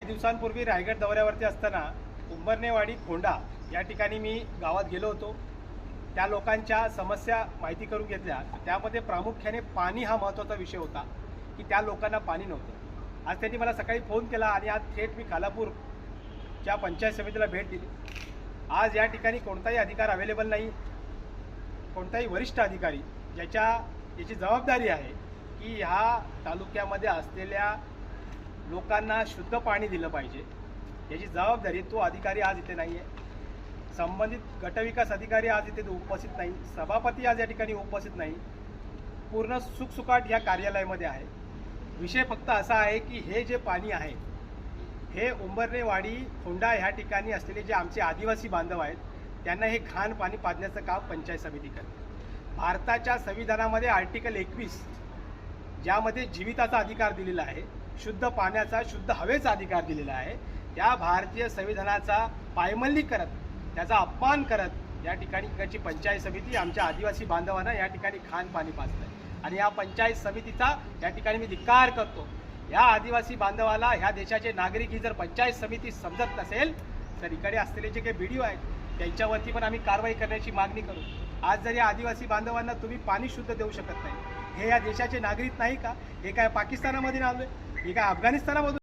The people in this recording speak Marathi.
दिवसांपूर्वी रायगड दौऱ्यावरती असताना उंबरनेवाडी खोंडा या ठिकाणी मी गावात गेलो होतो. त्या लोकांच्या समस्या माहिती करून घेतल्या. त्यामध्ये प्रामुख्याने पाणी हा महत्त्वाचा विषय होता की त्या लोकांना पाणी नव्हतं. आज त्यांनी मला सकाळी फोन केला आणि आज थेट मी खालापूरच्या पंचायत समितीला भेट दिली. आज या ठिकाणी कोणताही अधिकार अवेलेबल नाही, कोणताही वरिष्ठ अधिकारी याची जबाबदारी आहे की ह्या तालुक्यामध्ये असलेल्या लोकांना शुद्ध पाणी दिलं पाहिजे, याची जबाबदारी तो अधिकारी आज इथे नाही आहे. संबंधित गटविकास अधिकारी आज इथे उपस्थित नाही, सभापती आज या ठिकाणी उपस्थित नाही. पूर्ण सुखसुकाट या कार्यालयामध्ये आहे. विषय फक्त असा आहे की हे जे पाणी आहे हे उंबरनेवाडी खोंडा ह्या ठिकाणी असलेले जे आमचे आदिवासी बांधव आहेत त्यांना हे घाण पाणी पाजण्याचं काम पंचायत समिती करते. भारताच्या संविधानामध्ये आर्टिकल 21 ज्यामध्ये जीविताचा अधिकार दिलेला आहे, शुद्ध पाण्याचा शुद्ध हवेचा अधिकार दिलेला आहे, त्या भारतीय संविधानाचा पायमल्ली करत त्याचा अपमान करत या ठिकाणी इकडची पंचायत समिती आमच्या आदिवासी बांधवांना या ठिकाणी घाण पाणी पाजते. आणि या पंचायत समितीचा या ठिकाणी मी धिक्कार करतो. या आदिवासी बांधवाला ह्या देशाचे नागरिक ही जर पंचायत समिती समजत नसेल तर इकडे असलेले जे काही व्हिडिओ आहेत त्यांच्यावरती पण आम्ही कारवाई करण्याची मागणी करू. आज जर या आदिवासी बांधवांना तुम्ही पाणी शुद्ध देऊ शकत नाही, हे या देशाचे नागरिक नाही का? हे काय पाकिस्तानामधून आलोय? हे काय अफगाणिस्तानामधून